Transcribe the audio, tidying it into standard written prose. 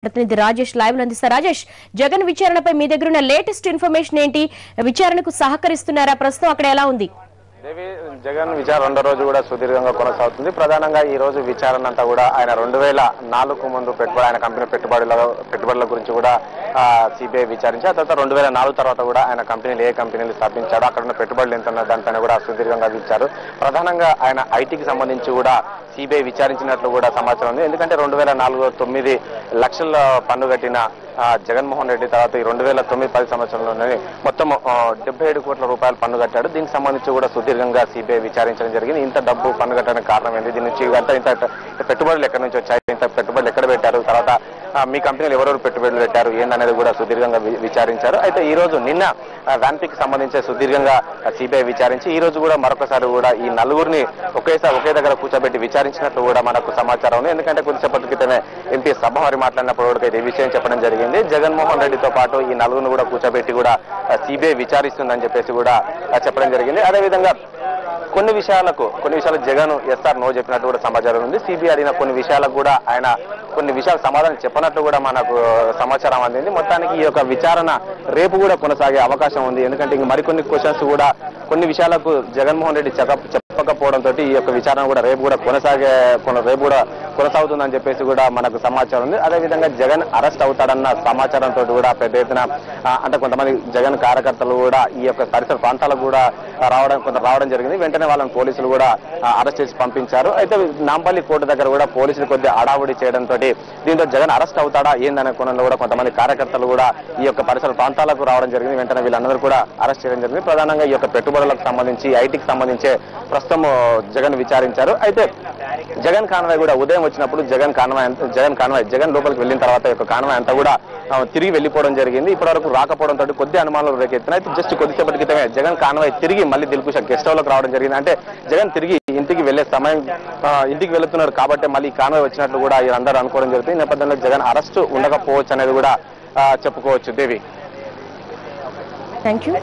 ప్రతినిధి రాజేష్ లైవ్ అందిస్తారు. రాజేష్, జగన్ విచారణపై మీ దగ్గర ఉన్న లేటెస్ట్ ఇన్ఫర్మేషన్ ఏంటి? విచారణకు సహకరిస్తున్నారా? ప్రస్తుతం అక్కడ ఎలా ఉంది? దేవి, జగన్ విచారణ రెండో రోజు కూడా సుదీర్ఘంగా కొనసాగుతుంది. ప్రధానంగా ఈ రోజు విచారణ అంతా కూడా ఆయన 2004 ముందు ఆయన కంపెనీ పెట్టుబడుల గురించి కూడా సిబిఐ విచారించి, ఆ తర్వాత 2004 తర్వాత కూడా ఆయన కంపెనీలు ఏ కంపెనీలు స్థాపించాడో, అక్కడ ఉన్న పెట్టుబడులు ఎంత ఉన్న దానిపైన కూడా సుదీర్ఘంగా ఇచ్చారు. ప్రధానంగా ఆయన ఐటీకి సంబంధించి కూడా సిబిఐ విచారించినట్లు కూడా సమాచారం ఉంది. ఎందుకంటే 2004 9 లక్షల పన్ను కట్టిన జగన్మోహన్ రెడ్డి తర్వాత ఈ 2009-10 సంవత్సరంలోనే మొత్తం 77 కోట్ల రూపాయలు పన్ను కట్టాడు. దీనికి సంబంధించి కూడా సుదీర్ఘంగా సిబిఐ విచారించడం జరిగింది. ఇంత డబ్బు పన్ను కట్టడానికి కారణం ఏంటి, దీని నుంచి ఇంత పెట్టుబడులు ఎక్కడి నుంచి వచ్చాయి, ఇంత పెట్టుబడులు ఎక్కడ పెట్టారు, తర్వాత మీ కంపెనీలు ఎవరెవరు పెట్టుబడులు పెట్టారు ఏందనేది కూడా సుదీర్ఘంగా విచారించారు. అయితే ఈ రోజు నిన్న వ్యాన్పిక్ సంబంధించి సుదీర్ఘంగా సిబిఐ విచారించి ఈ రోజు కూడా మరొకసారి కూడా ఈ నలుగురిని ఒకే దగ్గర కూర్చోబెట్టి విచారించినట్లు కూడా మనకు సమాచారం ఉంది. ఎందుకంటే కొద్దిసేపటి క్రితమే ఎంపీ సభవారి మాట్లాడినప్పుడు అయితే ఈ విషయం చెప్పడం జరిగింది. జగన్మోహన్ రెడ్డితో పాటు ఈ నలుగురిని కూడా కూర్చోబెట్టి కూడా సిబిఐ విచారిస్తుందని చెప్పేసి కూడా చెప్పడం జరిగింది. అదేవిధంగా కొన్ని విషయాలకు జగన్ ఎస్ఆర్ నో చెప్పినట్టు కూడా సమాచారం ఉంది. సిబిఐ అడిగిన కొన్ని విషయాలకు కూడా ఆయన కొన్ని విషయాలు సమాధానం చెప్పినట్లు కూడా మనకు సమాచారం అందింది. మొత్తానికి ఈ యొక్క విచారణ రేపు కూడా కొనసాగే అవకాశం ఉంది. ఎందుకంటే ఇంక మరికొన్ని క్వశ్చన్స్ కూడా కొన్ని విషయాలకు జగన్మోహన్ రెడ్డి చెప్పకపోవడంతో ఈ యొక్క విచారణ కూడా రేపు కూడా కొనసాగుతుందని చెప్పేసి కూడా మనకు సమాచారం ఉంది. అదేవిధంగా జగన్ అరెస్ట్ అవుతాడన్న సమాచారంతో కూడా పెద్ద ఎత్తున అంటే కొంతమంది జగన్ కార్యకర్తలు కూడా ఈ యొక్క పరిసర ప్రాంతాలకు కూడా రావడం జరిగింది. వెంటనే వాళ్ళని పోలీసులు కూడా అరెస్ట్ చేసి పంపించారు. అయితే నాంపల్లి కోర్టు దగ్గర కూడా పోలీసులు కొద్దిగా అడావుడి చేయడంతో దీంతో జగన్ అరెస్ట్ అవుతాడా ఏందనే కోణంలో కూడా కొంతమంది కార్యకర్తలు కూడా ఈ యొక్క పరిసర ప్రాంతాలకు రావడం జరిగింది. వెంటనే వీళ్ళందరూ కూడా అరెస్ట్ చేయడం జరిగింది. ప్రధానంగా ఈ యొక్క పెట్టుబడులకు సంబంధించి ఐటీకి సంబంధించి ప్రస్తుతం జగన్ విచారించారు. అయితే జగన్ కాన్వాయ్ కూడా ఉదయం వచ్చినప్పుడు జగన్ లోపలికి వెళ్ళిన తర్వాత యొక్క కాన్వాయ్ అంతా కూడా తిరిగి వెళ్ళిపోవడం జరిగింది. ఇప్పటివరకు రాకపోవడంతో కొద్ది అనుమానాలు రేకెత్తున్నాయి. అయితే జస్ట్ కొద్దిసేపటి క్రితమే జగన్ కాన్వాయ్ తిరిగి మళ్ళీ దిల్కుష గెస్ట్ హౌస్ లోకి రావడం జరిగింది. అంటే జగన్ తిరిగి ఇంటికి వెళ్లే సమయం ఇంటికి వెళుతున్నారు కాబట్టి మళ్ళీ కాన్వాయ్ వచ్చినట్లు కూడా వీరందరూ అనుకోవడం జరుగుతుంది. ఈ నేపథ్యంలో జగన్ అరెస్ట్ ఉండకపోవచ్చు అనేది కూడా చెప్పుకోవచ్చు. దేవి, థ్యాంక్ యూ.